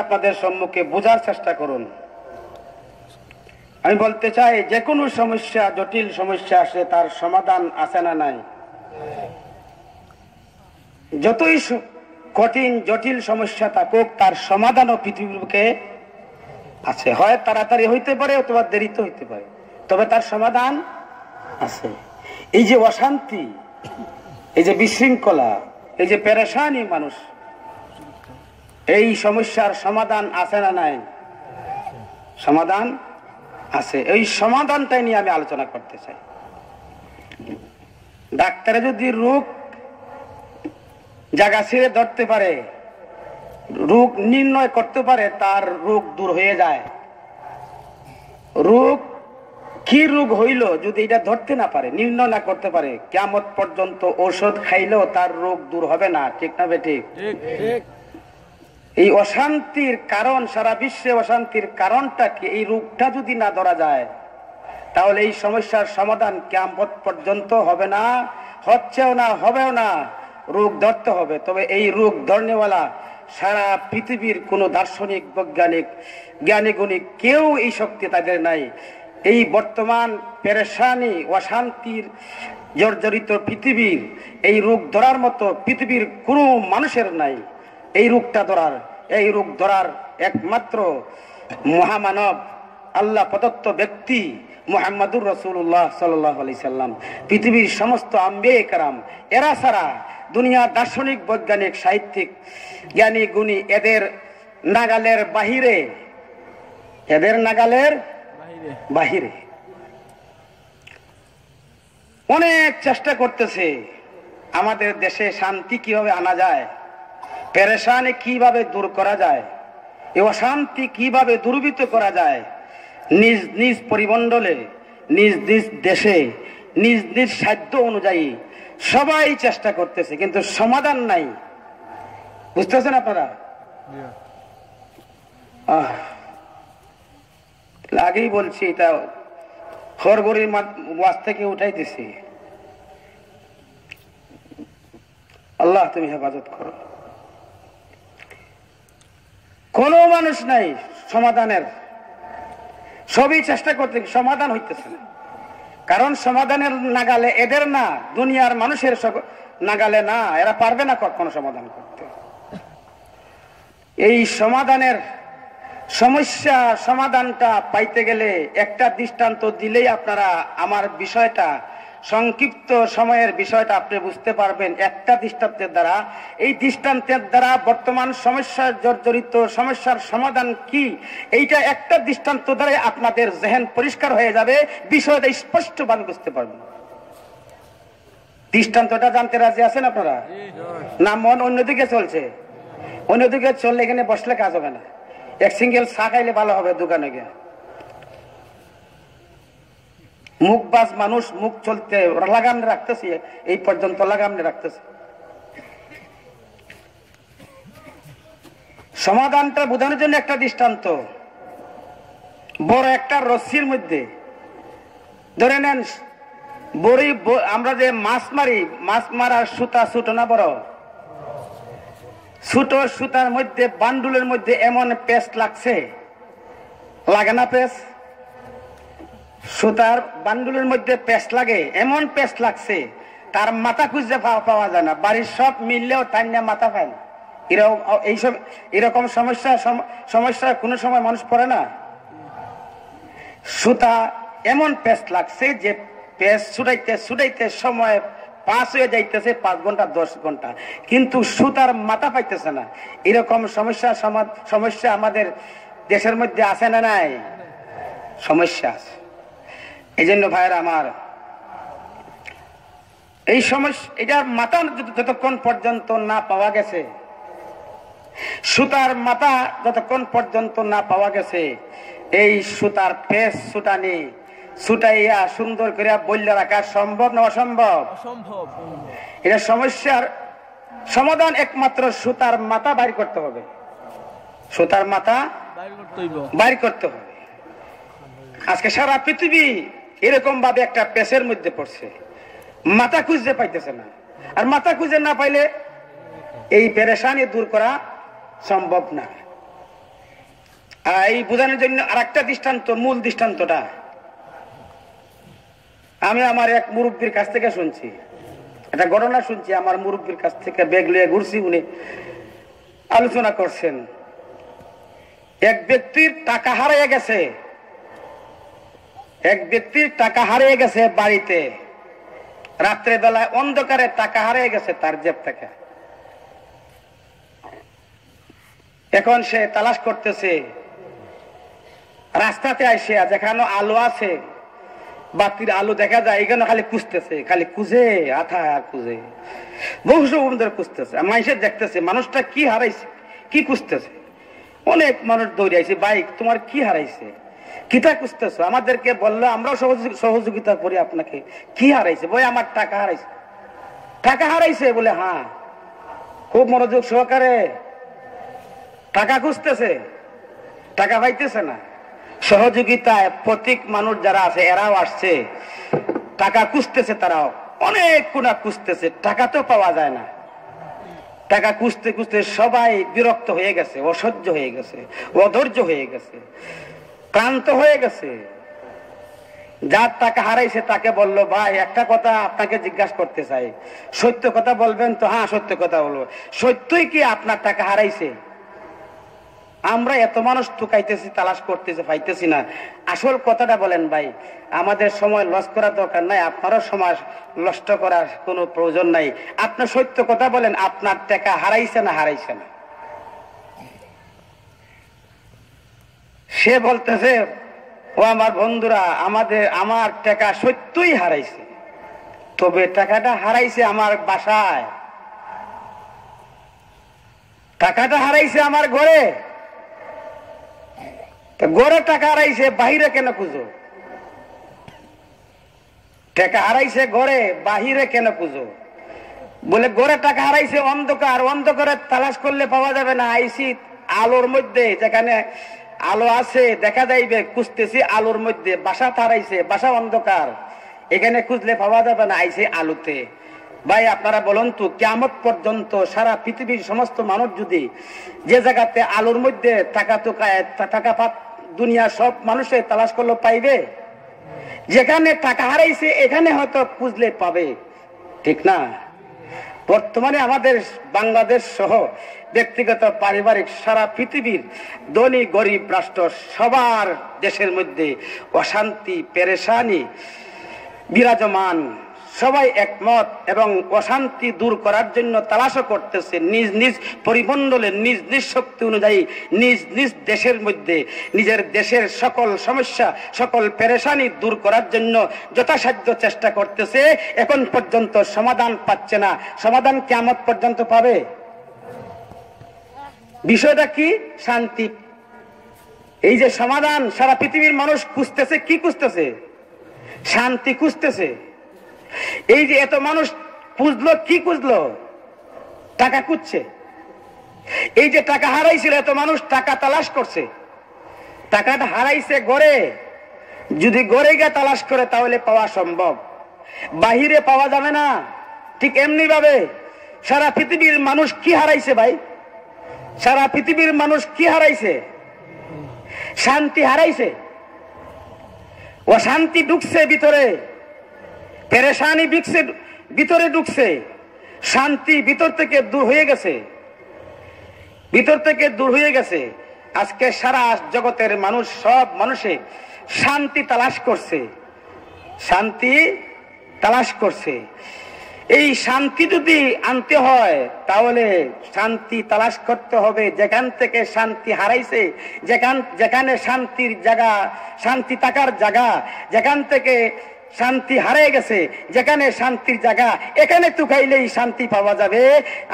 আপনাদের সম্মুখে বোঝার চেষ্টা করুন। আমি বলতে চাই, যে কোনো সমস্যা, জটিল সমস্যা আসে তার সমাধান আছে না নাই? যতই কঠিন জটিল সমস্যা থাকুক তার সমাধানও পৃথিবীকে আছে। হয় তাড়াতাড়ি হইতে পারে অথবা দেরিতে হইতে পারে, তবে তার সমাধান আছে। এই যে অশান্তি, এই যে বিশৃঙ্খলা, এই যে পেরেশানি মানুষ, এই সমস্যার সমাধান আছে না নাই? সমাধান আছে। এই সমাধানটাই নিয়ে আমি আলোচনা করতে চাই। ডাক্তারে যদি রোগ জায়গা ছেড়ে ধরতে পারে, রোগ নির্ণয় করতে পারে, তার রোগ দূর হয়ে যায়। রোগ কি রোগ হইল যদি এটা ধরতে না পারে, নির্ণয় না করতে পারে, কিয়ামত পর্যন্ত ঔষধ খাইলেও তার রোগ দূর হবে না। ঠিক না বেঠিক? এই অশান্তির কারণ, সারা বিশ্বে অশান্তির কারণটা কি? এই রোগটা যদি না ধরা যায় তাহলে এই সমস্যার সমাধান কিয়ামত পর্যন্ত হবে না, হচ্ছেও না, হবেও না। রোগ ধরতে হবে। তবে এই রোগ ধরনেওয়ালা সারা পৃথিবীর কোন দার্শনিক, বৈজ্ঞানিক, জ্ঞানী গুণী কেউ এই শক্তি তাদের নাই। এই বর্তমান পেরেশানি, অশান্তির জর্জরিত পৃথিবীর এই রোগ ধরার মতো পৃথিবীর কোনো মানুষের নাই। এই রোগ ধরার একমাত্র মহামানব, আল্লাহ প্রদত্ত ব্যক্তি মুহাম্মাদুর রাসূলুল্লাহ সাল্লাল্লাহু আলাইহি সাল্লাম। পৃথিবীর সমস্ত আম্বিয়া কেরাম, এরা ছাড়া দুনিয়ার দার্শনিক, বৈজ্ঞানিক, সাহিত্যিক, জ্ঞানী গুণী এদের নাগালের বাহিরে, এদের নাগালের বাহিরে অনেক চেষ্টা করতেছে আমাদের দেশে শান্তি কিভাবে আনা যায়, পেরেশানি কিভাবে দূর করা যায়, এই অশান্তি কিভাবে দূরীভূত করা যায়। নিজ নিজ পরিমণ্ডলে, নিজ নিজ দেশে, নিজ নিজ সাধ্য অনুযায়ী সবাই চেষ্টা করতেছে, কিন্তু সমাধান নাই। বুঝতেছেন আপনারা? আগেই বলছি, এটা খড়গড়ির ওয়াজ থেকে উঠাই দিছি। আল্লাহ তুমি হেফাজত করো। কোন মানুষ নাই সমাধানের, সবই চেষ্টা করতে, সমাধান হইতেছে না। কারণ সমাধানের নাগালে এদের না, দুনিয়ার মানুষের নাগালে না, এরা পারবে না কখনো সমাধান করতে। এই সমস্যা সমাধানটা পাইতে গেলে একটা দৃষ্টান্ত দিলেই আপনারা আমার বিষয়টা, সংক্ষিপ্ত সময়ের বিষয়টা আপনি বুঝতে পারবেন একটা দৃষ্টান্তের দ্বারা। এই দৃষ্টান্তের দ্বারা বর্তমান সমস্যার জর্জরিত সমস্যার সমাধান কি, এইটা একটা দৃষ্টান্ত দ্বারা আপনাদের জেহেন পরিষ্কার হয়ে যাবে, বিষয়টা স্পষ্টভাবে বুঝতে পারবেন। দৃষ্টান্তটা জানতে রাজি আছেন আপনারা? না মন অন্যদিকে চলছে? অন্যদিকে চললে এখানে বসলে কাজ হবে না। এক সিঙ্গেল চা খাইলে ভালো হবে দোকানে গিয়ে। মুখবাজ মানুষ মুখ চলতে লাগাম রাখতেছে, এই পর্যন্ত লাগাম রাখতেছে। সমাধানটা বোঝানোর জন্য একটা দৃষ্টান্ত, বড় একটা রশ্মির মধ্যে ধরে নেন, আমরা যে মাছ মারি, মাছ মারার সুতা ছোট না বড়? ছোট সুতার মধ্যে, বান্ডুলের মধ্যে এমন পেস্ট লাগছে, লাগে না পেস্ট? সুতার বান্ডুলের মধ্যে পেস্ট লাগে, এমন পেস্ট লাগছে তার মাথা খুঁজে পাওয়া যায় না। বাড়ির সব মিললেও তার নিয়ে মাথা পায় না। এরকম সমস্যা কোনো সময় মানুষ পড়ে না? সুতা এমন পেস্ট লাগছে যে পেস্ট ছুটাইতে সময় 5 হয়ে যাইতেছে, 5 ঘন্টা 10 ঘন্টা, কিন্তু সুতার মাথা পাইতেছে না। এরকম সমস্যা আমাদের দেশের মধ্যে আছে না নাই? সমস্যা আছে। এই জন্য ভাইয়েরা আমার, এই সমস্যা, এটার মাথা যতক্ষণ পর্যন্ত না পাওয়া গেছে, সুতার মাথা যতক্ষণ পর্যন্ত না পাওয়া গেছে, এই সুতার পেস ছুটাইয়া সুন্দর করে বইলা রাখা সম্ভব না অসম্ভব? এটা সমস্যার সমাধান একমাত্র সুতার মাথা বাইর করতে হবে। সুতার মাথা বাইর করতে হবে। আজকে সারা পৃথিবী এরকম ভাবে একটা পেসের মধ্যে পড়ছে, মাথা খুঁজতে পাইতেছে না। আর মাথা খুঁজে না পাইলে এই পেরেশানি দূর করা সম্ভব না। এই বোঝানোর জন্য আরেকটা দৃষ্টান্ত, মূল দৃষ্টান্তটা আমি আমার এক মুরব্বীর কাছ থেকে শুনছি, একটা ঘটনা শুনছি আমার মুরব্বীর কাছ থেকে, ব্যাগ লিয়ে ঘুরছি, উনি আলোচনা করছেন। এক ব্যক্তির টাকা হারিয়ে গেছে, এক ব্যক্তির টাকা হারিয়ে গেছে বাড়িতে, রাত্রে বেলায় অন্ধকারে টাকা হারিয়ে গেছে তার জেব থেকে। এখন সে তালাশ করতেছে, রাস্তাতে আসে যেখানে আলো আছে, বাতির আলো দেখা যায়, এখানে খালি খুঁজতেছে, খালি খুঁজে আথা আর খুঁজে, বহু সময় ধরে খুঁজতেছে। মানুষের দেখতেছে মানুষটা কি হারাইছে, কি খুঁজতেছে। অনেক মানুষ দৌড়াইছে, বাইক তোমার কি হারাইছে, কিতা খুঁজতেছো? আমাদেরকে বললো, আমরাও সহযোগিতা করি আপনাকে। কি হারাইছে? বই আমার টাকা হারাইছে। টাকা হারাইছে বলে? হ্যাঁ। খুব মনোযোগ সহকারে টাকা খুঁজতেছে, টাকা পাইতেছে না। সহযোগিতায় প্রতীক মানুষ যারা আছে এরাও আসছে, টাকা খুঁজতেছে, তারাও অনেক কোনা খুঁজতেছে, টাকা তো পাওয়া যায় না। টাকা খুঁজতে খুঁজতে সবাই বিরক্ত হয়ে গেছে, অসহ্য হয়ে গেছে, অধৈর্য হয়ে গেছে, ক্লান্ত হয়ে গেছে। যার টাকা হারাইছে তাকে বললো, ভাই একটা কথা আপনাকে জিজ্ঞাসা করতে চাই, সত্য কথা বলবেন তো? হ্যাঁ সত্য কথা বলবো। সত্যই কি আপনার টাকা হারাইছে? আমরা এত মানুষ টুকাইতেছি, তালাশ করতেছি, পাইতেছি না, আসল কথাটা বলেন ভাই। আমাদের সময় লস করার দরকার নাই, আপনারও সময় নষ্ট করার কোনো প্রয়োজন নাই। আপনার সত্য কথা বলেন, আপনার টাকা হারাইছে না হারাইছে না? সে বলতেছে, ও আমার বন্ধুরা, আমার টাকা সত্যই হারাইছে, তবে টাকাটা হারাইছে আমার বাসায়, টাকাটা হারাইছে আমার ঘরে। ঘরে টাকা হারাইছে, বাহিরে কেন খুঁজো? টাকা হারাইছে ঘরে, বাহিরে কেন খুঁজো? বলে ঘরে টাকা হারাইছে, অন্ধকার, অন্ধকারে তালাশ করলে পাওয়া যাবে না। আইসি আলোর মধ্যে, যেখানে আলো আছে দেখা যাইবে, খুঁজতেছি আলোর মধ্যে। বাসা হারাইছে, বাসা অন্ধকার, এখানে খুঁজলে পাওয়া যাবে না, আইসি আলোতে। ভাই আপনারা বলুন তো, কিয়ামত পর্যন্ত সারা পৃথিবীর সমস্ত মানুষ যদি যে জায়গাতে আলোর মধ্যে টাকা দুনিয়া সব মানুষের তালাশ করলে পাইবে? যেখানে টাকা হারাইছে এখানে হয়তো খুঁজলে পাবে, ঠিক না? বর্তমানে আমাদের বাংলাদেশ সহ ব্যক্তিগত, পারিবারিক, সারা পৃথিবীর ধনী গরিব রাষ্ট্র সবার দেশের মধ্যে অশান্তি, পেরেশানি বিরাজমান। সবাই একমত এবং অশান্তি দূর করার জন্য তালাশও করতেছে নিজ নিজ পরিমণ্ডলের, নিজ নিজ শক্তি অনুযায়ী, নিজ নিজ দেশের মধ্যে নিজের দেশের সকল সমস্যা, সকল পেরেশানি দূর করার জন্য যথাসাধ্য চেষ্টা করতেছে। এখন পর্যন্ত সমাধান পাচ্ছে না। সমাধান কিয়ামত পর্যন্ত পাবে। বিষয়টা কি? শান্তি। এই যে সমাধান সারা পৃথিবীর মানুষ খুঁজতেছে, কি খুঁজতেছে? শান্তি খুঁজতেছে। এই যে এত মানুষ খুঁজলো, কি খুঁজলো? টাকা খুঁজছে। এই যে টাকা হারাইছিল, এত মানুষ টাকা তালাশ করছে। টাকাটা হারাইছে ঘরে, যদি ঘরে গিয়ে তালাশ করে তাহলে পাওয়া সম্ভব, বাহিরে পাওয়া যাবে না। ঠিক এমনি ভাবে সারা পৃথিবীর মানুষ কি হারাইছে ভাই? সারা পৃথিবীর মানুষ কি হারাইছে? শান্তি হারাইছে। অশান্তি ঢুকছে ভিতরে, পেরেশানি ভিতরে ঢুকছে, শান্তি ভিতর থেকে দূর হয়ে গেছে, ভিতর থেকে দূর হয়ে গেছে। আজকে সারা জগতের মানুষ, সব মানুষে শান্তি তালাশ করছে, শান্তি তালাশ করছে। এই শান্তি যদি আনতে হয় তাহলে শান্তি তালাশ করতে হবে যেখান থেকে শান্তি হারাইছে, যেখানে শান্তির জায়গা, শান্তি থাকার জায়গা, যেখান থেকে শান্তি হারিয়ে গেছে, যেখানে শান্তির জায়গা, এখানে তুকাইলেই শান্তি পাওয়া যাবে।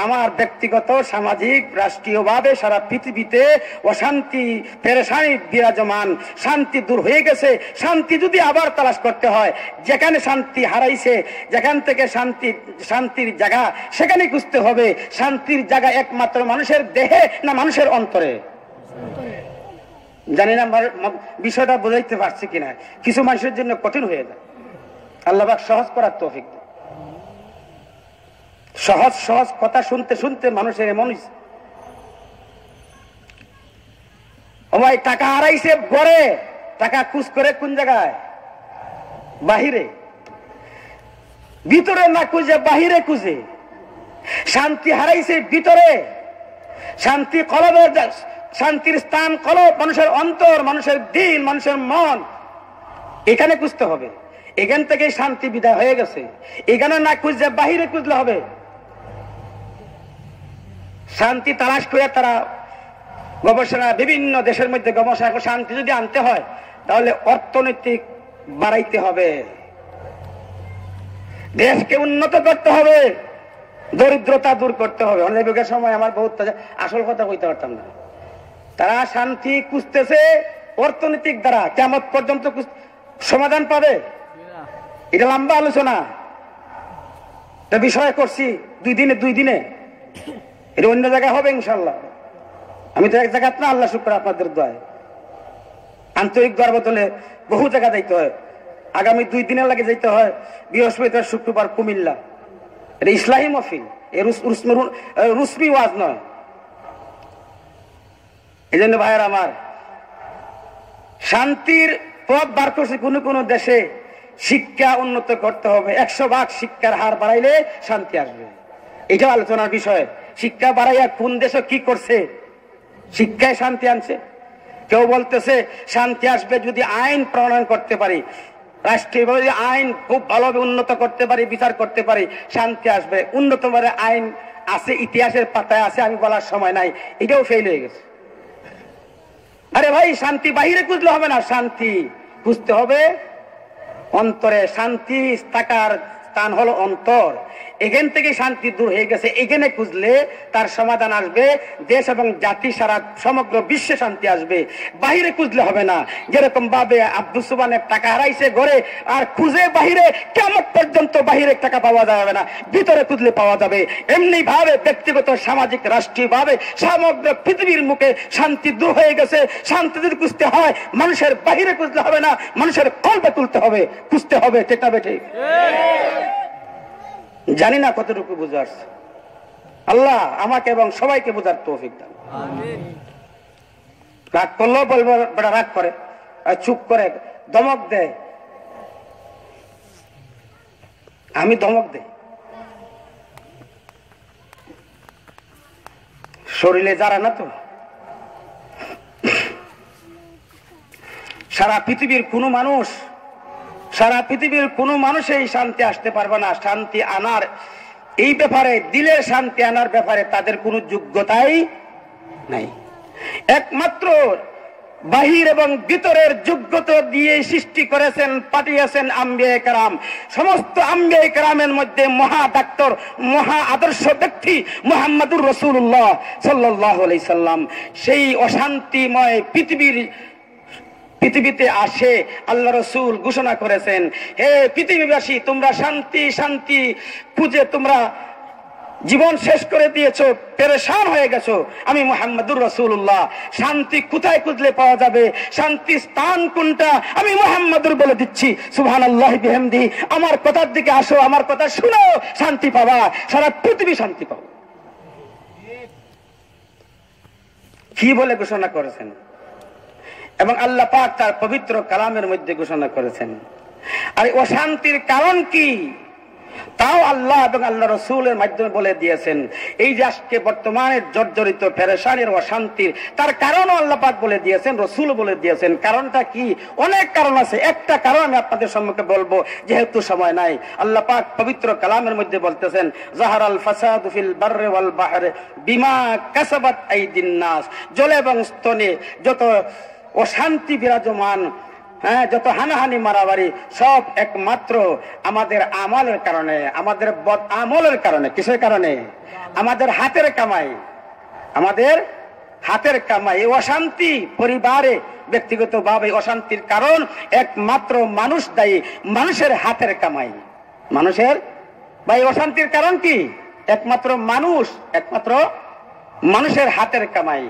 আমার ব্যক্তিগত, সামাজিক, রাষ্ট্রীয়ভাবে সারা পৃথিবীতে অশান্তি, পেরেশানি বিরাজমান, শান্তি দূর হয়ে গেছে। শান্তি যদি আবার তালাশ করতে হয়, যেখানে শান্তি হারাইছে, যেখান থেকে শান্তির জায়গা, সেখানে খুঁজতে হবে। শান্তির জায়গা একমাত্র মানুষের দেহে না মানুষের অন্তরে? জানি না বিষয়টা বোঝাইতে পারছি কিনা। কিছু মানুষের জন্য কঠিন হয়ে যায়। আল্লাহ পাক সহজ করার তৌফিক। সহজ সহজ কথা শুনতে শুনতে মানুষের এমন ও ভাই, টাকা হারাইছে ঘরে, টাকা খুঁজ করে কোন জায়গায়? বাহিরে। ভিতরে না খুঁজে বাহিরে খুঁজে। শান্তি হারাইছে ভিতরে। শান্তি কলবের, শান্তির স্থান কলব, মানুষের অন্তর, মানুষের দিল, মানুষের মন, এখানে খুঁজতে হবে। এখান থেকে শান্তি বিদায় হয়ে গেছে। এখানে না খুঁজে বাহিরে খুঁজলে হবে। শান্তি তালাশ করে তারা গবেষণা, বিভিন্ন দেশের মধ্যে গবেষণা, শান্তি যদি আনতে হয় তাহলে অর্থনৈতিক বাড়াইতে হবে, দেশকে উন্নত করতে হবে, দরিদ্রতা দূর করতে হবে। অনেক সময় আমার বহুত আসল কথা কইতে পারতাম না। তারা শান্তি খুঁজতেছে অর্থনৈতিক দ্বারা, কিয়ামত পর্যন্ত সমাধান পাবে। এটা লম্বা আলোচনা, বিষয় করছি দুই দিনে। এটা অন্য জায়গায় হবে ইনশাল্লাহ। আমি তো এক জায়গা না, আল্লাহ শুকর আপনাদের দোয়ায়। আন্তরিক দোয়ার বদলে বহু জায়গা যাইতে হয়। আগামী 2 দিনের লাগে যাইতে হয়, বৃহস্পতিবার শুক্রবার কুমিল্লা। এটা ইসলাহী মহফিল, রুসমি ওয়াজ নয়। এই জন্য ভাইয়ের আমার, শান্তির পথ বার করছে। কোন কোন দেশে শিক্ষা উন্নত করতে হবে, 100% শিক্ষার হার বাড়াইলে শান্তি আসবে। এটা আলোচনার বিষয়। শিক্ষা বাড়াইয়া কোন দেশে কি করছে? শিক্ষায় শান্তি আনছে। কেউ বলতেছে শান্তি আসবে যদি আইন প্রণয়ন করতে পারি, রাষ্ট্রীয়ভাবে যদি আইন খুব ভালোভাবে উন্নত করতে পারি, বিচার করতে পারি, শান্তি আসবে। উন্নত মানের আইন আছে, ইতিহাসের পাতায় আছে, আমি বলার সময় নাই, এটাও ফেল হয়ে গেছে। আরে ভাই, শান্তি বাহিরে খুঁজলে হবে না, শান্তি খুঁজতে হবে অন্তরে। শান্তি থাকার স্থান হলো অন্তর। এখান থেকে শান্তি দূর হয়ে গেছে, এখানে খুঁজলে তার সমাধান আসবে। দেশ এবং জাতি, সারা সমগ্র বিশ্বে শান্তি আসবে। বাহিরে খুঁজলে হবে না। যেরকম ভাবে আব্দুল সুবহানের টাকা হারাইছে ঘরে, আর খুঁজে বাহিরে, কিয়ামত পর্যন্ত বাহিরে টাকা পাওয়া যাবে না, ভিতরে খুঁজলে পাওয়া যাবে। এমনি ভাবে ব্যক্তিগত, সামাজিক, রাষ্ট্রীয় ভাবে সমগ্র পৃথিবীর মুখে শান্তি দূর হয়ে গেছে। শান্তি যদি খুঁজতে হয়, মানুষের বাহিরে খুঁজলে হবে না, মানুষের কল্পে তুলতে হবে, খুঁজতে হবে। ঠিক না বেঠিক? জানি না কতটুকু বুঝার। আল্লাহ আমাকে এবং সবাইকে বোঝার তৌফিক দান। রাগ করলেও বলবো, বেটা রাগ করে, চুপ করে, ধমক দেয়, আমি ধমক দেই। শরীরে যারা না তো, সারা পৃথিবীর কোন মানুষই শান্তি আসতে পারবে না। শান্তি আনার এই ব্যাপারে, দিলের শান্তি আনার ব্যাপারে তাদের কোনো যোগ্যতাই নাই। একমাত্র বাহির এবং ভিতরের যোগ্যতা দিয়ে সৃষ্টি করেছেন, পাঠিয়েছেন আম্বিয়ায়ে কেরাম। সমস্ত আম্বিয়ায়ে কেরামের মধ্যে মহা ডাক্তার, মহা আদর্শ ব্যক্তি মুহাম্মদুর রাসূলুল্লাহ সাল্লাল্লাহু আলাইহি সাল্লাম। সেই অশান্তিময় পৃথিবীতে আসে আল্লাহ রাসূল ঘোষণা করেছেন, হে পৃথিবীবাসী, তোমরা শান্তি শান্তি খুঁজে তোমরা জীবন শেষ করে দিয়েছো, পেরেশান হয়ে গেছো। আমি মুহাম্মদুর রাসূলুল্লাহ, শান্তি কোথায় খুঁজলে পাওয়া যাবে, শান্তি স্থান কোনটা, আমি মুহাম্মদুর বলে দিচ্ছি। সুবহানাল্লাহি বিহামদিহি। আমার কথার দিকে আসো, আমার কথা শুনো, শান্তি পাবা, সারা পৃথিবী শান্তি পাবে। কি বলে ঘোষণা করেছেন? এবং আল্লাহ পাক তার পবিত্র কালামের মধ্যে ঘোষণা করেছেন। আর অশান্তির কারণ কি, তাও আল্লাহ এবং আল্লাহ রাসূলের মাধ্যমে বলে দিয়েছেন। এই যে আজকে বর্তমানে জর্জরিত পেরেশানির, অশান্তির, তার কারণও আল্লাহ পাক বলে দিয়েছেন, রাসূল বলে দিয়েছেন। কারণটা কি? অনেক কারণ আছে। একটা কারণ আমি আপনাদের সম্মুখে বলবো, যেহেতু সময় নাই। আল্লাহ পাক পবিত্র কালামের মধ্যে বলতেছেন, যাহারাল ফাসাদু ফিল বাররি ওয়াল বাহরি বিমা কাসাবাত আইদিন নাস। জলে এবং স্তনে যত অশান্তি বিরাজমান, যত হানাহানি, মারামারি, সব একমাত্র আমাদের আমলের কারণে, আমাদের বদ আমলের কারণে। কিসের কারণে? আমাদের হাতের কামাই, আমাদের হাতের কামাই। এই অশান্তি পরিবারে, ব্যক্তিগত ভাবে অশান্তির কারণ একমাত্র মানুষ দায়ী, মানুষের হাতের কামাই। মানুষের ভাই অশান্তির কারণ কি? একমাত্র মানুষের হাতের কামাই।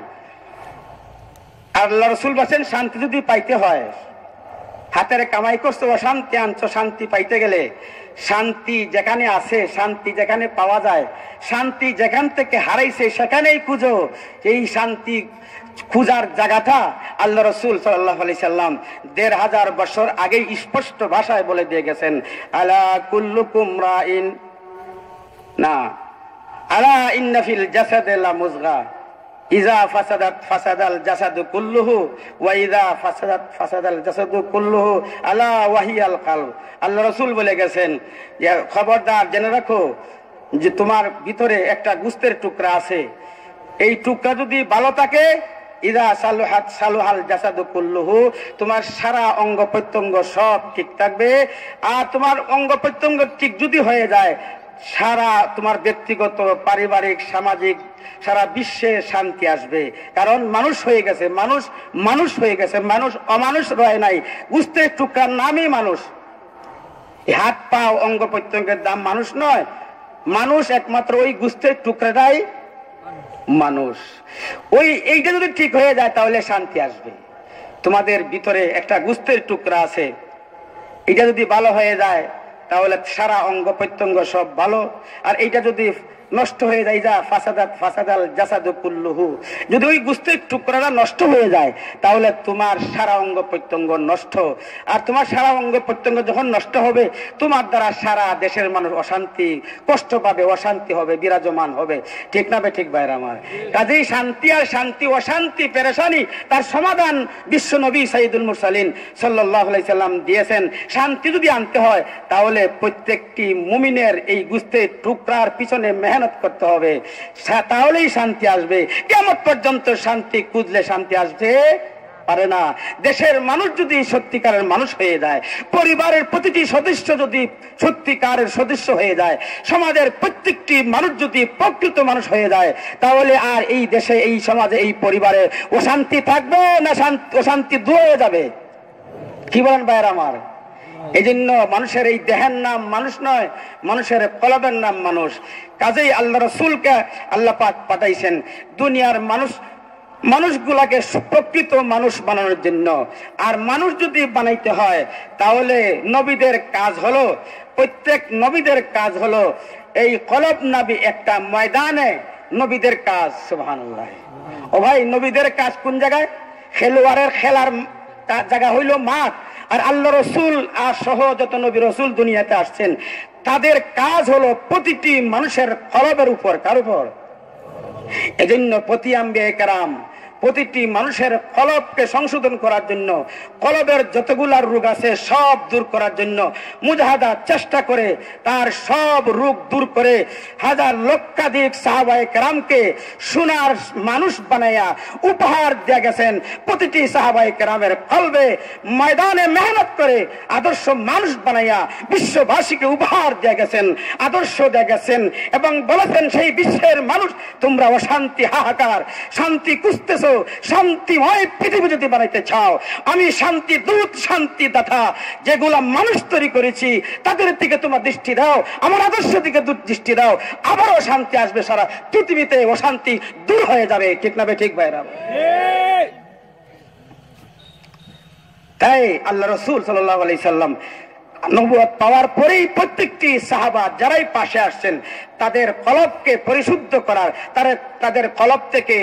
আল্লাহ রাসূল বলেন, শান্তি যদি পাইতে হয়, হাতের কামাই করছো, অশান্তি আনছো। শান্তি পাইতে গেলে শান্তি যেখানে আছে, শান্তি যেখানে পাওয়া যায়, শান্তি যেখান থেকে হারাইছে সেখানেই খুঁজো। এই শান্তি খুঁজার জায়গাটা আল্লাহ রসুল সাল্লাল্লাহু আলাইহি সাল্লাম ১৫০০ বছর আগেই স্পষ্ট ভাষায় বলে দিয়ে গেছেন। আলা কুল্লুকুম রাইন, না, আলা ইন্না ফিল জাসাদি লা মুযগা ইযা ফাসাদাত ফাসাদাল জাসাদু কুল্লুহু ওয়া ইযা ফাসাদাত ফাসাদাল জাসাদু কুল্লুহু আলা ওয়াহিয়াল কলব। আল্লাহ রাসূল বলে গেছেন যে খবরদার জেনে রাখো যে তোমার ভিতরে একটা গোশতের টুকরা আছে, এই টুকরা যদি ভালো থাকে, ইযা সালুহাত সালুহাল জাসাদু কুল্লুহু, তোমার সারা অঙ্গ প্রত্যঙ্গ সব ঠিক থাকবে। আর তোমার অঙ্গ প্রত্যঙ্গ ঠিক যদি হয়ে যায়, সারা তোমার ব্যক্তিগত, পারিবারিক, সামাজিক, সারা বিশ্বে শান্তি আসবে। কারণ মানুষ হয়ে গেছে, মানুষ মানুষ হয়ে গেছে, মানুষ অমানুষ রয় নাই। গোশতের টুকরার নামই মানুষ। হাত পা অঙ্গ প্রত্যঙ্গের দাম মানুষ নয়, মানুষ একমাত্র ওই গোশতের টুকরাটাই মানুষ। ওই এইটা যদি ঠিক হয়ে যায় তাহলে শান্তি আসবে। তোমাদের ভিতরে একটা গোশতের টুকরা আছে, এটা যদি ভালো হয়ে যায় তাহলে সারা অঙ্গ প্রত্যঙ্গ সব ভালো। আর এইটা যদি নষ্ট হয়ে যায়, যা ফাসাদাত ফাসাদাল জাসাদু কুল্লুহু, যদি ওই গোশতের টুকরাটা নষ্ট হয়ে যায় তাহলে তোমার সারা অঙ্গ প্রত্যঙ্গ নষ্ট। আর তোমার সারা অঙ্গ প্রত্যঙ্গ যখন নষ্ট হবে, তোমার দ্বারা সারা দেশের মানুষ অশান্তি কষ্ট পাবে, অশান্তি হবে, বিরাজমান হবে। ঠিক না ঠিক ভাইরা আমার? কাজেই শান্তি আর শান্তি, অশান্তি, পেরেশানি, তার সমাধান বিশ্ব নবী সাইয়্যিদুল মুরসালিন সাল্লাল্লাহু আলাইহি সাল্লাম দিয়েছেন। শান্তি যদি আনতে হয় তাহলে প্রত্যেকটি মুমিনের এই গোশতের টুকরার পিছনে মেহনত করতে হবে, তাহলেই শান্তি আসবে। কিয়ামত পর্যন্ত শান্তি খুঁজলে শান্তি আসবে পারে না। দেশের মানুষ যদি সত্যিকারের মানুষ হয়ে যায়, পরিবারের প্রতিটি সদস্য যদি সত্যিকারের সদস্য হয়ে যায়, সমাজের প্রত্যেকটি মানুষ যদি প্রকৃত মানুষ হয়ে যায়, তাহলে আর এই দেশে, এই সমাজে, এই পরিবারে অশান্তি থাকবে না, অশান্তি দূর হয়ে যাবে। কি বলেন ভাইয়ের আমার? এই জন্য মানুষের এই দেহের নাম মানুষ নয়, মানুষের কলবের নাম মানুষ। কাজেই আল্লাহ রসুলকে আল্লাহ পাক পাঠাইছেন দুনিয়ার মানুষগুলাকে প্রকৃত মানুষ বানানোর জন্য। আর মানুষ যদি বানাইতে হয় তাহলে নবীদের কাজ হলো, প্রত্যেক নবীদের কাজ হলো এই কলব নাবি একটা ময়দানে নবীদের কাজ। সুবহানাল্লাহ। ও ভাই, নবীদের কাজ কোন জায়গায়? খেলোয়াড়ের খেলার জায়গা হইল মাঠ। আর আল্লাহ রসুল আর সহ যত নবী রসুল দুনিয়াতে আসছেন, তাদের কাজ হলো প্রতিটি মানুষের কলবের উপর। কার উপর? এজন্য প্রতি আম্বিয়া কেরাম প্রতিটি মানুষের কলবকে সংশোধন করার জন্য, কলবের যতগুলা রোগ আছে সব দূর করার জন্য মুজাহাদা চেষ্টা করে তার সব রোগ দূর করে হাজার লক্ষাধিক সাহাবায়ে কেরামকে সোনার মানুষ বানাইয়া উপহার দিয়ে গেছেন। প্রতিটি সাহাবায়ে কেরামের কলবে ময়দানে মেহনত করে আদর্শ মানুষ বানাইয়া বিশ্ববাসীকে উপহার দিয়ে গেছেন, আদর্শ দিয়ে গেছেন এবং বলেছেন, সেই বিশ্বের মানুষ তোমরা অশান্তি, হাহাকার, শান্তি খুঁজতেছ, শান্তিময় পৃথিবী যদি বানাইতে চাও, আমি শান্তি দূত, শান্তি দাতা যেগুলা মানুষ তৈরি করেছি তাদের দিকে তোমার দৃষ্টি দাও, আমার আদর্শ দিকে দৃষ্টি দাও, আবারও শান্তি আসবে, সারা পৃথিবীতে অশান্তি দূর হয়ে যাবে। ঠিক না ঠিক ভাইরা? তাই আল্লাহ রাসূল সাল্লাল্লাহু আলাইহি সাল্লাম নবুয়ত পাওয়ার পরেই প্রত্যেকটি সাহাবা যারাই পাশে আসছেন তাদের কলবকে পরিশুদ্ধ করার, তাদের কলব থেকে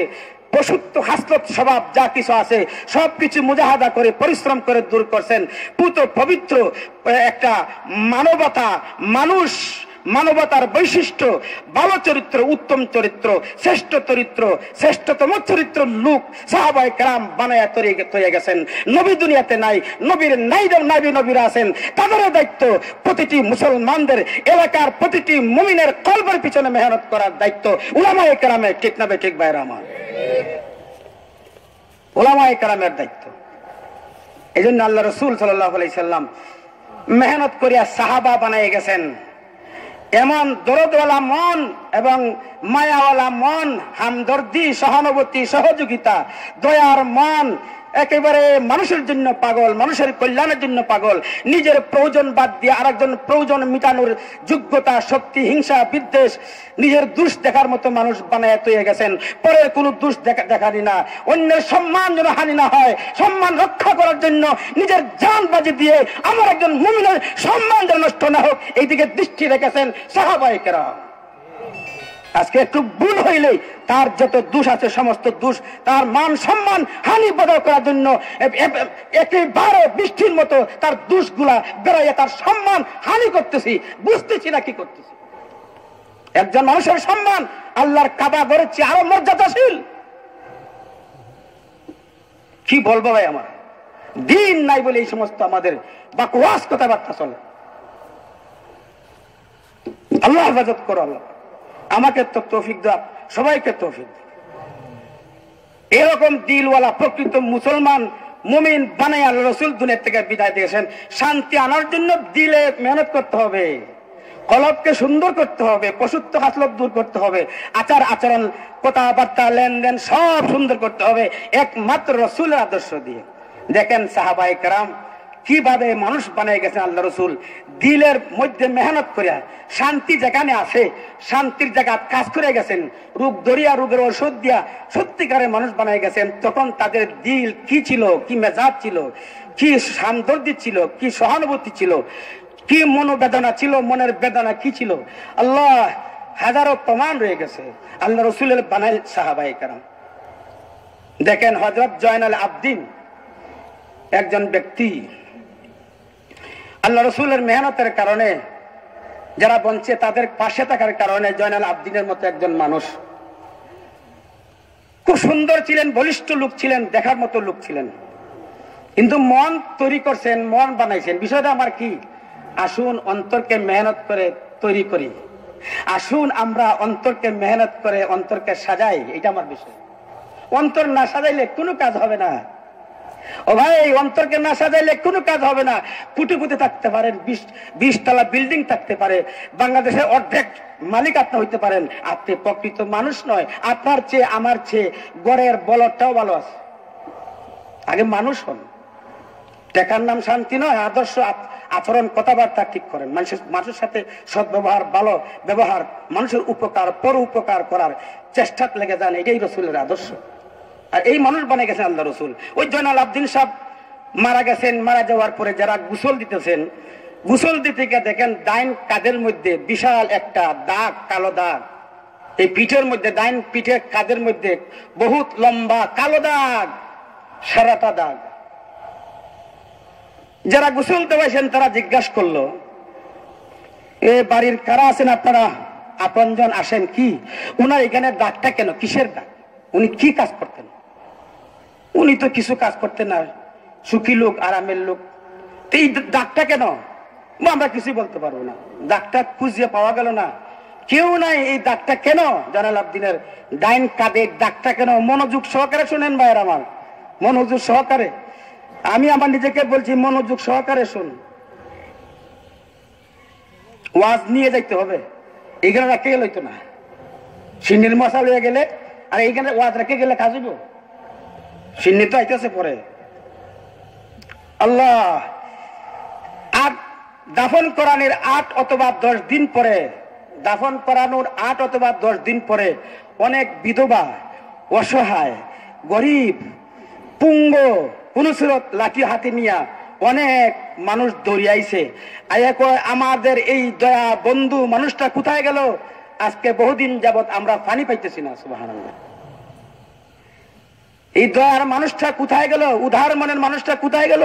পশুত্ব, হাসলত, স্বভাব যা কিছু আছে সবকিছু মুজাহাদা করে পরিশ্রম করে দূর করছেন। পুত পবিত্র একটা মানবতা, মানবতার বৈশিষ্ট্য, ভালো চরিত্র, উত্তম চরিত্র, শ্রেষ্ঠ চরিত্র, শ্রেষ্ঠতম চরিত্র লোক সাহাবায়ে কেরাম বানায়া তৈরি গেছেন। নবী দুনিয়াতে নাই, নবীর নবীরা আছেন, তাদেরও দায়িত্ব প্রতিটি মুসলমানদের, এলাকার প্রতিটি মুমিনের কলবের পিছনে মেহনত করার দায়িত্ব উলামায়ে কেরামের। ঠিক না ঠিক ভাইরা আমার? উলামায়ে কেরামের দায়িত্ব। এই জন্য আল্লাহ রাসূল সাল্লাল্লাহু আলাইহি সাল্লাম মেহনত করিয়া সাহাবা বানায় গেছেন। এমন দরদওয়ালা মন এবং মায়াওয়ালা মন, হামদর্দি, সহানুভূতি, সহযোগিতা, দয়ার মন, একেবারে মানুষের জন্য পাগল, মানুষের কল্যাণের জন্য পাগল, নিজের প্রয়োজন বাদ দিয়ে আরেকজন প্রয়োজন মিটানোর যোগ্যতা, শক্তি, হিংসা, বিদ্বেষ, নিজের দোষ দেখার মতো মানুষ বানায় তৈরি গেছেন। পরের কোনো দোষ দেখানি না, অন্যের সম্মান যেন হানি না হয়, সম্মান রক্ষা করার জন্য নিজের জান বাজি দিয়ে আমার একজন মুমিনের সম্মান যেন নষ্ট না হোক, এইদিকে দৃষ্টি রেখেছেন সাহাবায়ে কেরাম। আজকে একটু ভুল হইলেই তার যত দোষ আছে সমস্ত দোষ, তার মান সম্মান হানি বদল করার জন্য একেবারে বৃষ্টির মতো তার দোষগুলা বেড়াইয়া তার সম্মান হানি করতেছি, বুঝতেছি না কি করতেছি। একজন মানুষের সম্মান আল্লাহর কাবা ঘরের চেয়ে আরো মর্যাদাশীল। কি বলবো ভাই, আমার দিন নাই বলে এই সমস্ত আমাদের বাকওয়াস কথাবার্তা চলে। আল্লাহ হেফাজত করো, আল্লাহ আমাকে তো তৌফিক দাও, সবাইকে তৌফিক দাও। এরকম দিলওয়ালা প্রকৃত মুসলমান মুমিন বানাই আল্লাহ রাসূল দুনিয়া থেকে বিদায় দিয়েছেন। শান্তি আনার জন্য দিলে মেহনত করতে হবে, কলবকে সুন্দর করতে হবে, পশুত্ব খাসলত দূর করতে হবে, আচার আচরণ, কথাবার্তা, লেনদেন সব সুন্দর করতে হবে একমাত্র রাসূলের আদর্শ দিয়ে। দেখেন সাহাবায়ে কেরাম কিভাবে মানুষ বানিয়ে গেছেন আল্লাহ রসুল, দিলের মধ্যে মেহনত করিয়া, শান্তি যেখানে আছে শান্তির জায়গা কাজ করে গেছেন, রোগ দরিয়া রোগের ওষুধ দিয়া সত্যিকারের মানুষ বানিয়ে গেছেন। তখন তাদের দিল কি ছিল, কি মেজাজ ছিল, কি সামদর্দি ছিল, কি সহানুভূতি ছিল, কি মনোবেদনা ছিল, মনের বেদনা কি ছিল, আল্লাহ হাজারো প্রমাণ রয়ে গেছে আল্লাহ রসুলের বানাই সাহাবায়ে কেরাম। দেখেন হযরত জয়নাল আবদিন একজন ব্যক্তি, আল্লাহ রসুলের মেহনতের কারণে যারা বঞ্চে তাদের পাশে থাকার কারণে জয়নাল আবদিনের মতো একজন মানুষ, খুব সুন্দর ছিলেন, বলিষ্ঠ লোক ছিলেন, দেখার মতো লোক ছিলেন, কিন্তু মন তৈরি করছেন, মন বানাইছেন। বিষয়টা আমার কি, আসুন অন্তরকে মেহনত করে তৈরি করি, আসুন আমরা অন্তরকে মেহনত করে অন্তরকে সাজাই, এটা আমার বিষয়। অন্তর না সাজাইলে কোনো কাজ হবে না ও ভাই, অন্তরকে না সাজাইলে কোনো কাজ হবে না। কোটি কোটি থাকতে পারেন, 20 তলা বিল্ডিং থাকতে পারে, বাংলাদেশের অর্ধেক মালিক আপনি হইতে পারেন, আপনি প্রকৃত মানুষ নয়। আপনার চেয়ে আমার চেয়ে গড়ের বলটাও ভালো আছে, আগে মানুষ হন। টাকার নাম শান্তি নয়, আদর্শ আচরণ কথাবার্তা ঠিক করেন, মানুষের সাথে সদ্ব্যবহার, ভালো ব্যবহার, মানুষের উপকার, পর উপকার করার চেষ্টা লেগে যান, এটাই রসুলের আদর্শ। আর এই মানুষ বানিয়ে গেছেন আল্লাহ রসুল। ওই জয়নাল আবদিন সাহেব মারা গেছেন, মারা যাওয়ার পরে যারা গোসল দিতেছেন, গোসল দিতে গিয়ে দেখেন ডাইন কাঁধের মধ্যে বিশাল একটা দাগ, কালো দাগ, এই পিঠের মধ্যে, ডাইন পিঠের কাঁধের মধ্যে বহুত লম্বা কালো দাগ, সারাটা দাগ। যারা গোসল দেওয়াইছেন তারা জিজ্ঞাসা করলো, এ বাড়ির কারা আছেন আপনারা, আপনজন আসেন কি, উনার এখানে দাগটা কেন, কিসের দাগ, উনি কি কাজ করতেন? উনি তো কিছু কাজ করতেন না, সুখী লোক, আরামের লোক, এই দাগটা কেন? আমরা কিছুই বলতে পারবো না, দাগটা খুঁজে পাওয়া গেল না, কেউ নাই, এই দাগটা কেন? জয়নাল আবদিনের ডাইন কাঁধের দাগটা কেন? মনোযোগ সহকারে শুনেন ভাইয়ের আমার, মনোযোগ সহকারে, আমি আমার নিজেকে বলছি মনোযোগ সহকারে শুন। ওয়াজ নিয়ে যাইতে হবে, এইখানে রাখতে গেলে হইতো না, সিন্নির মশা লইয়া গেলে আর এইখানে ওয়াজ রেখে গেলে কাজ হইব, সিন্নি তো আইতেছে পরে। আল্লাহ দাফন করানোর 8 অথবা 10 দিন পরে, দাফন করানোর 8 অথবা 10 দিন পরে অনেক বিধবা, অসহায়, গরিব, পুঙ্গ, পুনসুরত লাঠি হাতে নিয়া অনেক মানুষ দৌড়িয়াইছে, আয়া কয় আমাদের এই দয়া বন্ধু মানুষটা কোথায় গেল? আজকে বহুদিন যাবত আমরা পানি পাইতেছি না। সুবহানাল্লাহ, এই দয়ার মানুষটা কোথায় গেল? উদার মনের মানুষটা কোথায় গেল?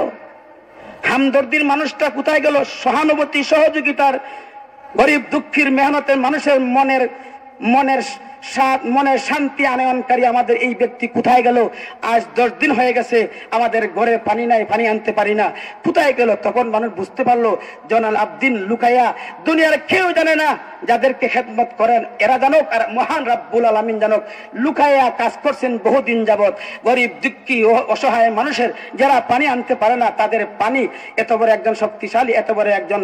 হামদর্দির মানুষটা কোথায় গেল? সহানুভূতি, সহযোগিতার, গরিব দুঃখীর, মেহনতের মানুষের মনের শান্তি আনয়নকারী আমাদের এই ব্যক্তি কোথায় গেল? আজ 10 দিন হয়ে গেছে আমাদের ঘরে পানি নাই, পানি আনতে পারি না, কোথায় গেল? তখন মানুষ বুঝতে পারলো জয়নাল আবদিন লুকাইয়া, দুনিয়ার কেউ জানে না, যাদেরকে খেদমত করেন এরা জানুক, আর মহান রাব্বুল আলামিন জানুক, লুকাইয়া কাজ করছেন বহুদিন যাবত। গরিব দুঃখী অসহায় মানুষের, যারা পানি আনতে পারে না তাদের পানি, এত বড় একজন শক্তিশালী, এত বড় একজন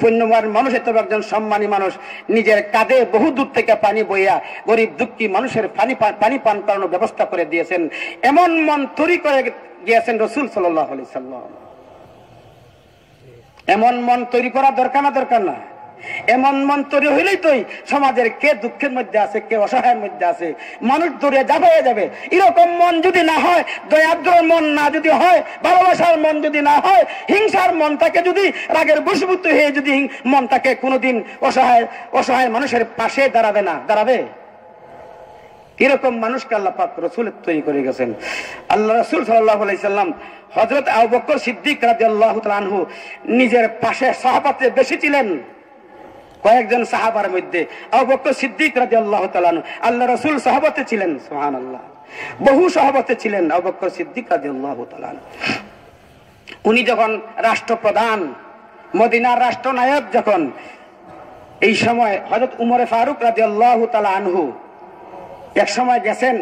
পুণ্যবান মানুষ, এত বড় একজন সম্মানী মানুষ নিজের কাঁধে বহু দূর থেকে পানি বইয়া গরিব দুঃখী মানুষের পানি পান করানোর ব্যবস্থা করে দিয়েছেন। এমন মন তৈরি করে গিয়েছেন রাসূল সাল্লাল্লাহু আলাইহি সাল্লাম। এমন মন তৈরি করা দরকার না দরকার না? এমন মন তৈরি হইলেই তো সমাজের কে দুঃখের মধ্যে আছে, কে অসহায়ের মধ্যে আছে, মানুষ দূরে যাবে যাবে। এরকম মন যদি না হয়, দয়াদ্র মন না যদি হয়, ভালোবাসার মন যদি না হয়, হিংসার মন থাকে যদি, রাগের বশীভূত হয়ে যদি মন থাকে, কোনোদিন অসহায় মানুষের পাশে দাঁড়াবে না। দাঁড়াবে? এরকম মানুষকে আল্লাহ পাক রাসূল তৈরি করে গেছেন। আল্লাহ রাসূল সাল্লাল্লাহু আলাইহি সাল্লাম হযরত আবু বকর সিদ্দিক রাদিয়াল্লাহু তাআলা আনহু নিজের পাশে সাহাবাতে বেশি ছিলেন। কয়েকজন সাহাবার মধ্যে আবু বকর সিদ্দিক রাদিয়াল্লাহু তাআলা আনহু, আল্লাহ রাসূল সাহাবাতে ছিলেন। সুবহানাল্লাহ, বহু সাহাবাতে ছিলেন আবু বকর সিদ্দিক রাদিয়াল্লাহু তাআলা আনহু। উনি যখন রাষ্ট্রপ্রধান, মদিনার রাষ্ট্রনায়ক যখন, এই সময় হযরত উমর ফারুক রাদিয়াল্লাহু তাআলা আনহু এক সময় গেছেন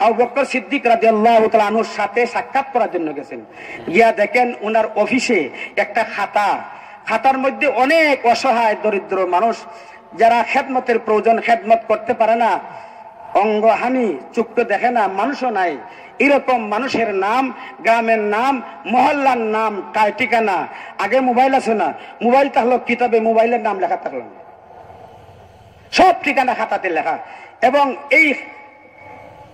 আবু বকর সিদ্দিক রাদিয়াল্লাহু তাআলা আনহুর সাথে সাক্ষাৎ করার জন্য গেছেন। গিয়া দেখেন উনার অফিসে একটা খাতার মধ্যে অনেক অসহায় দরিদ্র মানুষ, যারা খেদমতের প্রয়োজন, খেদমত করতে পারে না, অঙ্গহানি, চোখে দেখে না, মানুষও নাই, এরকম মানুষের নাম, গ্রামের নাম, মহল্লার নাম, ঠিকানা। আগে মোবাইল আছে না, মোবাইল থাকলো কিতাবে মোবাইলের নাম লেখা থাকলো, সব ঠিকানা খাতাতে লেখা। এবং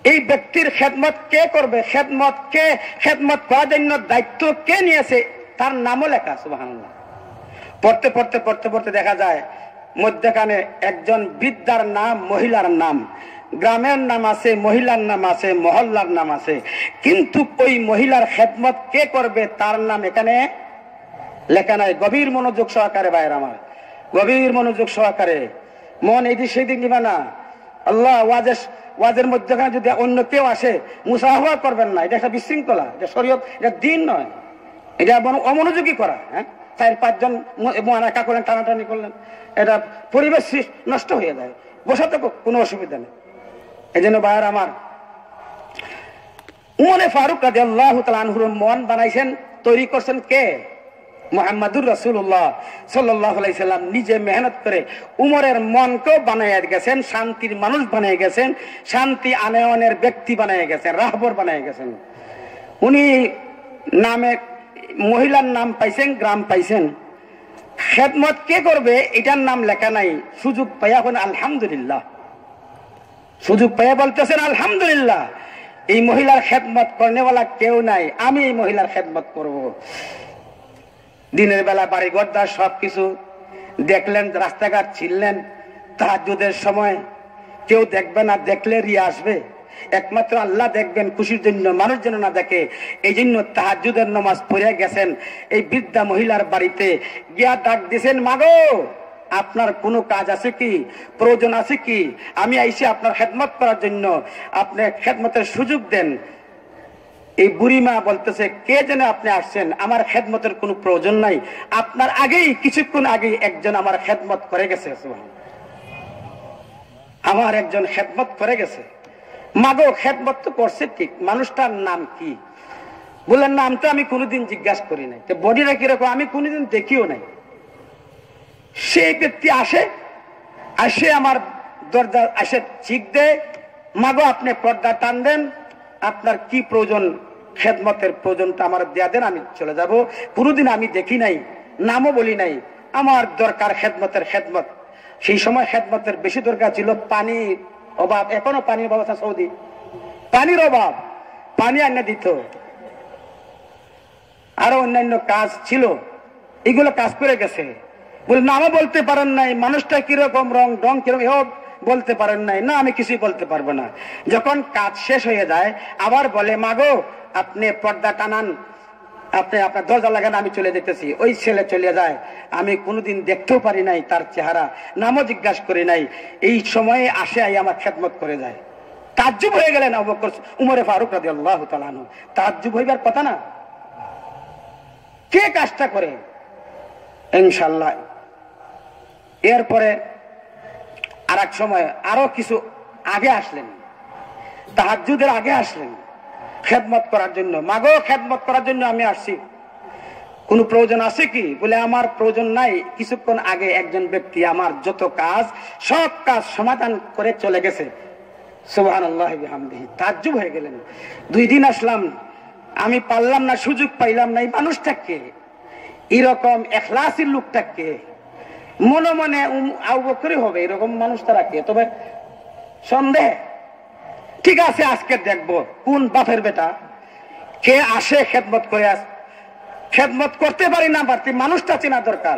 এই ব্যক্তির খেদমত কে করবে, খেদমত করার জন্য দায়িত্ব কে নিয়েছে, তার নামও লেখা। সুবহানাল্লাহ। পড়তে পড়তে পড়তে পড়তে দেখা যায় মধ্যখানে একজন বৃদ্ধার নাম, মহিলার নাম, গ্রামের নাম আছে, মহিলার নাম আছে, মহল্লার নাম আছে, কিন্তু ওই মহিলার খেদমত কে করবে তার নাম এখানে লেখা নাই। গভীর মনোযোগ সহকারে ভাইয়ের আমার, গভীর মনোযোগ সহকারে, মন এইদিক সেদিক নিবা না। আল্লাহ ওয়াজের মধ্যখানে যদি অন্য কেউ আসে, মুসাফা করবেন না। এটা একটা বিশৃঙ্খলা, এটা শরীয়ত, এটা দিন নয়, এটা অমনোযোগী করা। হ্যাঁ, 4-5 জন একা করলেন, টানাটানি করলেন, এটা পরিবেশ নষ্ট হয়ে যায়। বসাতে কোনো অসুবিধা নেই। এই জন্য ভাইয়ের আমার, উমরে ফারুক রাদিয়াল্লাহু তাআলা আনহুর মন বানাইছেন, তৈরি করছেন কে? মুহাম্মাদুর রাসূলুল্লাহ সাল্লাল্লাহু আলাইহি সাল্লাম নিজে মেহনত করে উমরের মনকেও বানাইয়া গেছেন, শান্তির মানুষ বানিয়ে গেছেন, শান্তি আনয়নের ব্যক্তি বানিয়ে গেছেন, রাহবর বানিয়ে গেছেন। উনি নামে মহিলার নাম পাইছেন, গ্রাম পাইছেন, খেদমত কে করবে এটার নাম লেখা নাই। সুযোগ পাইয়া এখন আলহামদুলিল্লাহ, সুযোগ পাইয়া বলতেছেন আলহামদুলিল্লাহ, এই মহিলার খেদমত করনেওয়ালা কেউ নাই, আমি এই মহিলার খেদমত করব। দিনের বেলা বাড়ি ঘরদার সবকিছু দেখলেন, রাস্তাঘাট ছিলেন, তাহাজ্জুদের সময় কেউ দেখবে না, দেখলে রিয়া আসবে, একমাত্র আল্লাহ দেখবেন, খুশির জন্য, মানুষ যেন না দেখে। এই জন্য তাহাজ্জুদের নামাজ পড়ে গেছেন। এই বৃদ্ধা মহিলার বাড়িতে গিয়া ডাক দিয়েছেন, মাগো আপনার কোনো কাজ আছে কি, প্রয়োজন আছে কি? আমি আইসি আপনার খেদমত করার জন্য, আপনি খেদমতের সুযোগ দেন। এই বুড়ি মা বলতেছে, কে যেন আপনি আসছেন, আমার খেদমতের কোনো প্রয়োজন নাই, আপনার আগেই, কিছুক্ষণ আগেই একজন আমার খেদমত করে গেছে, আমার একজন খেদমত করে গেছে। মাগো খেদমত তো করছে ঠিক, মানুষটার নাম কি? বললেন নাম তো আমি কোনোদিন জিজ্ঞাসা করি নাই, বডিটা কিরকম আমি কোনোদিন দেখিও নাই। সেই ব্যক্তি আসে আমার দরজা আসে, চিক দেয়, মাগো আপনি পর্দা টান দেন, আপনার কি প্রয়োজন, খেদমতের প্রয়োজনটা আমার দেয়া দেন, আমি চলে যাব। কোনোদিন আমি দেখি নাই, নামও বলি নাই, আমার দরকার খেদমতের খেদমত। সেই সময় খেদমতের বেশি দরকার ছিল, পানির অভাব, এখনো পানির অভাব আছে সৌদি, পানির অভাব, পানি আনে দিত, আরো অন্যান্য কাজ ছিল, এগুলো কাজ করে গেছে। বলে নামও বলতে পারেন নাই, মানুষটা কিরকম, রং কিরকম এও বলতে পারেন নাই, না আমি কিছুই বলতে পারবো না। যখন কাজ শেষ হয়ে যায় আবার বলে, মাগো আপনি পর্দা টানান, আপনি আপনার দরজা লাগান, আমি চলে যেতেছি। ওই ছেলে চলে যায়, আমি কোনোদিন দেখতেও পারি নাই তার চেহারা, নামও জিজ্ঞাসা করি নাই। এই সময়ে আসে আমার খেদমত করে যায়। তাজ্জুব হয়ে গেলেন আবু বকর, উমরে ফারুক রাদিয়াল্লাহু তাআলা আনহু। তাজ্জুব হইবার কথা না? কে কাজটা করে? ইনশাআল্লাহ এরপরে আর এক সময় আরো কিছু আগে আসলেন, তাহাজ্জুদের আগে আসলেন খেদমত করার জন্য। মাগো খেদমত করার জন্য আমি আসছি, কোন প্রয়োজন আছে কি? বলে আমার প্রয়োজন নাই, কিছুক্ষণ আগে একজন ব্যক্তি আমার যত কাজ, সব কাজ সমাধান করে চলে গেছে। সুবহানাল্লাহি বিহামদিহি। তাজ্জুব হয়ে গেলেন। 2 দিন আসলাম, আমি পারলাম না, সুযোগ পাইলাম না, এই মানুষটাকে, এরকম এখলাসের লোকটাকে, মনে মনে আবু বকরই হবে এরকম মানুষ তারা কে? তবে সন্দেহ। ঠিক আছে, আজকে দেখবো কোন বাপের বেটা কে আসে খেদমত করে। খেদমত করতে পারি না পারতি, মানুষটা চেনা দরকার,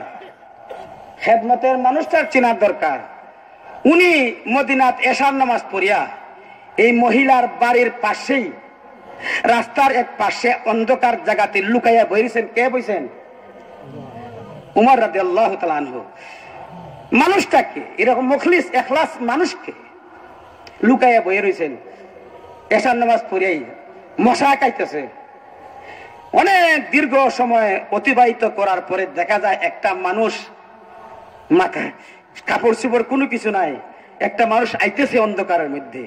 খেদমতের মানুষটার চেনার দরকার। উনি মদিনাত এশার নামাজ পড়িয়া এই মহিলার বাড়ির পাশেই রাস্তার এক পাশে অন্ধকার জায়গাতে লুকাইয়া বইছেন। কে বইছেন? উমর রাদিয়াল্লাহু তাআলা আনহু। মানুষটাকে, এরকম মুখলিস এখলাস মানুষকে লুকাইয়া বইয়ে রয়েছেন। এশার নামাজ পড়িয়াই মশা খাইতেছে। অনেক দীর্ঘ সময় অতিবাহিত করার পরে দেখা যায় একটা মানুষ, মাথায় কাপড় চোপড় কোনো কিছু নাই, একটা মানুষ আইতেছে অন্ধকারের মধ্যে,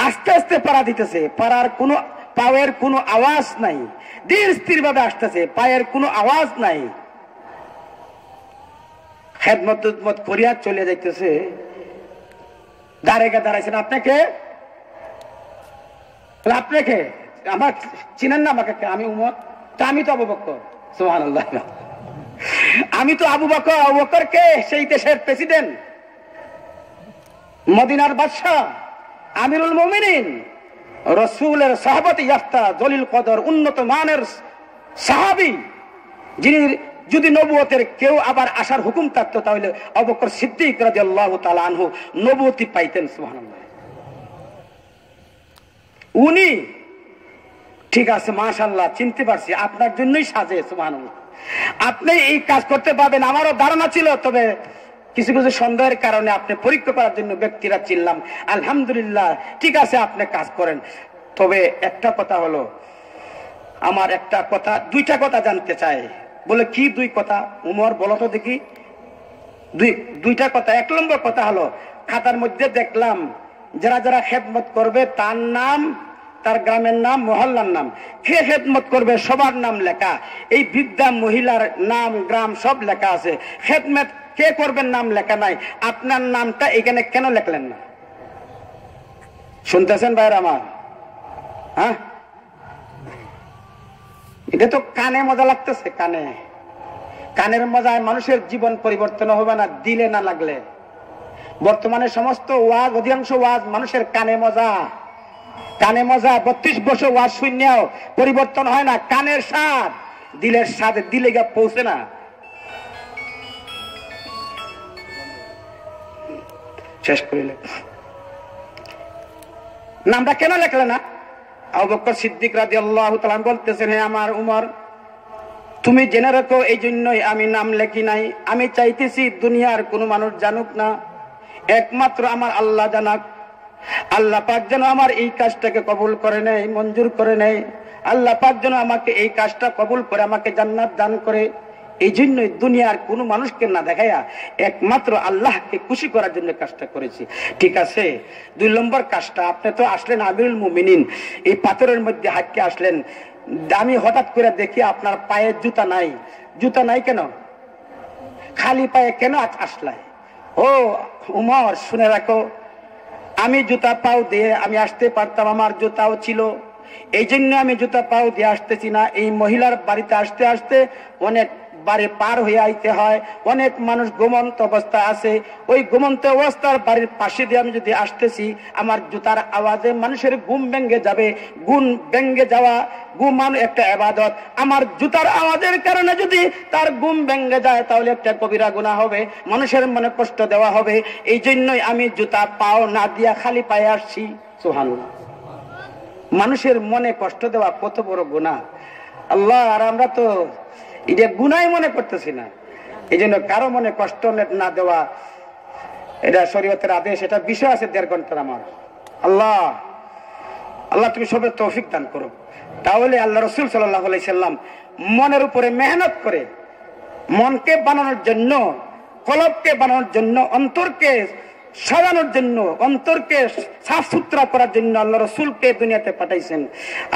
আস্তে আস্তে পাড়া দিতেছে। পাড়ার কোনো পায়ের কোনো আওয়াজ নাই, ধীর স্থির ভাবে আসতেছে, পায়ের কোনো আওয়াজ নাই। খেদমত করিয়া চলে যাইতেছে। দাঁড়াইয়া দাঁড়াইছেন, আপনাকে আপনাকে আমার চিনেন না আমাকে? আমি উমর। তা আমি তো আবু বকর। সুবহানাল্লাহ। আমি তো আবু বকর। আবু বকর কে? সেই দেশের প্রেসিডেন্ট, মদিনার বাদশাহ, আমিরুল মুমিনিন, রাসূলের সাহাবাতে ইয়াফতা, জলিল কদর, উন্নত মানের সাহাবী, যিনি যদি নবুয়তের কেউ আবার আসার হুকুম থাকতো তাহলে আবু বকর সিদ্দিক রাদিয়াল্লাহু তাআলা আনহু নবুয়তি পাইতেন। সুবহানাল্লাহ। উনি ঠিক আছে, মাশাআল্লাহ, চিনতে পারছি, আপনার জন্যই সাজে। সুবহানাল্লাহ। আপনি এই কাজ করতে পারবেন আমারও ধারণা ছিল, তবে কিছু কিছু সন্দেহের কারণে আপনি পরীক্ষা করার জন্য ব্যক্তিরা চিনলাম। আলহামদুলিল্লাহ, ঠিক আছে, আপনি কাজ করেন। তবে একটা কথা হলো, আমার একটা কথা, দুইটা কথা জানতে চাই। বলে কি দুই কথা? উমর বলো তো দেখি। দুইটা কথা। এক নম্বর কথা হলো, খাতার মধ্যে দেখলাম যারা যারা খেদমত করবে তার নাম, তার গ্রামের নাম, মহল্লার নাম, কে খেদমত করবে সবার নাম লেখা। এই বৃদ্ধা মহিলার নাম, গ্রাম সব লেখা আছে। খেদমত কে করবেন নাম লেখা নাই। আপনার নামটা এখানে কেন লেখলেন না? শুনতেছেন ভাইরা আমার? হ্যাঁ, এটা তো কানে মজা লাগতেছে। কানের মজায় মানুষের জীবন পরিবর্তন হবে না দিলে না লাগলে। বর্তমানে সমস্ত ওয়াজ, অধিকাংশ ওয়াজ মানুষের কানে মজা। 32 বছর ওয়াজ শূন্যও পরিবর্তন হয় না। কানের স্বাদ, দিলের স্বাদ দিলে গিয়ে পৌঁছে না। শেষ করিলে নামটা কেন লেখলে না? আবু বকর সিদ্দিক রাদিয়াল্লাহু তাআলা বলতেছেন, হে আমার উমর, তুমি জেনে রাখো, এই জন্যই আমি নাম লেখি নাই। আমি চাইতেছি দুনিয়ার কোনো মানুষ জানুক না, একমাত্র আমার আল্লাহ জানাক। আল্লাহ পাক যেন আমার এই কাজটাকে কবুল করে নেয়, মঞ্জুর করে নেয়। আল্লাহ পাক যেন আমাকে এই কাজটা কবুল করে আমাকে জান্নাত দান করে। এই জন্যই দুনিয়ার কোনো মানুষকে না দেখাইয়া একমাত্র আল্লাহকে খুশি করার জন্য কাজটা করেছি। ঠিক আছে। 2 নম্বর কাজটা, আপনি তো আসলেন আমিরুল মুমিনিন, এই পাথরের মধ্যে হাঁটকে আসলেন। আমি হঠাৎ করে দেখি আপনার পায়ে জুতা নাই। জুতা নাই কেন? খালি পায়ে কেন আসলাই? ও উমর, শুনে রাখো, আমি জুতা পাও দিয়ে আমি আসতে পারতাম, আমার জুতাও ছিল, এই জন্য আমি জুতা পাও দিয়ে আসতেছি না। এই মহিলার বাড়িতে আসতে আসতে অনেক বাড়ি পার হয়ে আইতে হয়, অনেক মানুষ ঘুমন্ত অবস্থা আছে। ওই ঘুমন্ত অবস্থার বাড়ির পাশে দিয়ে আমি যদি আসতেছি, আমার জুতার আওয়াজে মানুষের ঘুম ভেঙে যাবে। ঘুম ভেঙে যাওয়া, ঘুমানো একটা ইবাদত। আমার জুতার আওয়াজের কারণে যদি তার ঘুম ভেঙে যায় তাহলে একটা কবিরা গুনাহ হবে, মানুষের মনে কষ্ট দেওয়া হবে। এই জন্যই আমি জুতা পাও না দিয়া খালি পায়ে আসছি। সুবহানাল্লাহ। মানুষের মনে কষ্ট দেওয়া কত বড় গুনাহ আল্লাহ! আর আমরা তো এটা গুনাই মনে করতেছি না। এই জন্য কারো মনে কষ্ট না দেওয়া, এটা শরীয়তের আদেশ। এটা বিষয় আছে 1.5 ঘন্টার আমার। আল্লাহ আল্লাহ তুমি সবের তৌফিক দান করো। তাহলে আল্লাহ রাসূল সাল্লাল্লাহু আলাইহি সাল্লাম মনের উপরে মেহনত করে, মনকে বানানোর জন্য, কলবকে বানানোর জন্য, অন্তরকে সাজানোর জন্য, অন্তরকে সাফ সুতরা করার জন্য আল্লাহ রাসূলকে দুনিয়াতে পাঠাইছেন।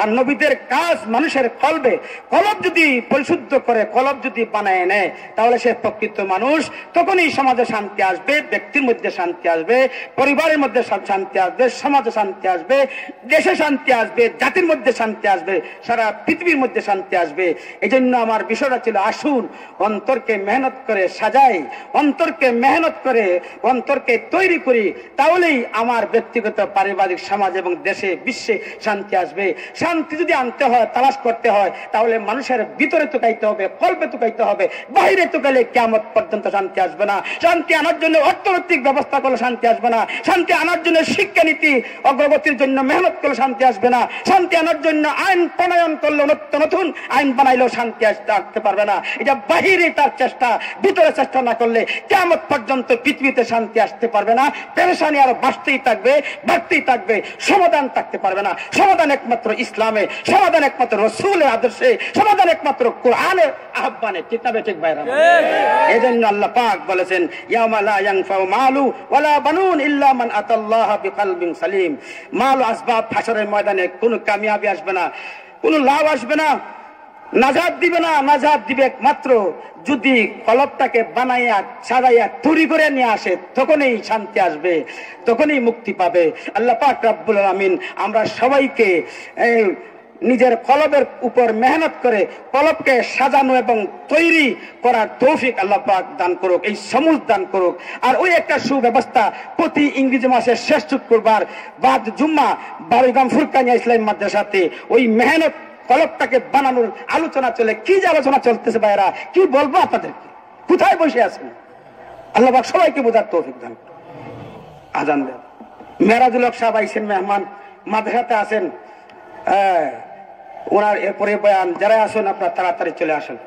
আর নবীদের কাজ মানুষের কলবে, কলব যদি পরিশুদ্ধ করে, কলব যদি বানায় নেয়, তাহলে সে প্রকৃত মানুষ। তখনই সমাজে শান্তি আসবে, ব্যক্তির মধ্যে শান্তি আসবে, পরিবারের মধ্যে শান্তি আসবে, সমাজে শান্তি আসবে, দেশে শান্তি আসবে, জাতির মধ্যে শান্তি আসবে, সারা পৃথিবীর মধ্যে শান্তি আসবে। এই জন্য আমার বিষয়টা ছিল, আসুন অন্তরকে মেহনত করে সাজাই, অন্তরকে মেহনত করে অন্তরকে তৈরি করি, তাহলেই আমার ব্যক্তিগত, পারিবারিক, সমাজ এবং দেশে, বিশ্বে শান্তি আসবে। শান্তি যদি আনতে হয়, তালাশ করতে হয়, তাহলে মানুষের ভিতরে তুকাইতে হবে, কল্পে তুকাইতে হবে। বাইরে তুকাইলে কিয়ামত পর্যন্ত শান্তি আসবে না। শান্তি আনার জন্য অর্থনৈতিক ব্যবস্থা করলে শান্তি আসবে না। শান্তি আনার জন্য শিক্ষানীতি অগ্রগতির জন্য মেহনত করলে শান্তি আসবে না। শান্তি আনার জন্য আইন প্রণয়ন করলে, নতুন আইন বানাইলেও শান্তি আসতে পারবে না। এটা বাহিরে তার চেষ্টা, ভিতরে চেষ্টা না করলে কিয়ামত পর্যন্ত পৃথিবীতে শান্তি আসতে পারবে না। পেরেশানি আরো বাড়তেই থাকবে, বাড়তেই থাকবে, সমাধান থাকতে পারবে না। সমাধান একমাত্র ইসলামে, সমাধান একমাত্র রাসূলের আদর্শে, সমাধান একমাত্র কোরআনের আহ্বানে। ঠিক না ঠিক ভাইরা? এজন্য আল্লাহ পাক বলেছেন, ইয়াউমা লা ইয়ানফাউ মালু ওয়ালা বানুন ইল্লা মান আতাল্লাহা বিকলবিন সালিম। মাল আসবাব হাসরের ময়দানে কোনো কামিয়াবি আসবে না, কোনো লাভ আসবে না, নাজাত দিবে না। নাজাত দিবে একমাত্র যদি কলবটাকে বানাইয়া, সাজাইয়া, তৈরি করে নিয়ে আসে, তখনই শান্তি আসবে, তখনই মুক্তি পাবে। আল্লাহ পাক রব্বুল আলামিন আমরা সবাইকে নিজের কলবের উপর মেহনত করে কলবকে সাজানো এবং তৈরি করার তৌফিক আল্লাহ পাক দান করুক, এই সমুজ দান করুক। আর ওই একটা সুব্যবস্থা, প্রতি ইংরেজি মাসের শেষ শুক্রবার বাদ জুম্মা বারুইগ্রাম ফুরকানিয়া ইসলামী মাদ্রাসাতে ওই মেহনত কলবটাকে বানানোর আলোচনা চলে। কি যে আলোচনা চলতেছে ভাইরা, কি বলবো আপনাদেরকে? কোথায় বসে আছেন? আল্লাহ পাক সবাইকে বোঝার তৌফিক দান। আজান দেন। মেরাজুল হক সাহেব আইছেন, মেহমান মাদ্রাসাতে আছেন, ওনার এরপরে বয়ান। যারা আসুন আপনারা তাড়াতাড়ি চলে আসেন।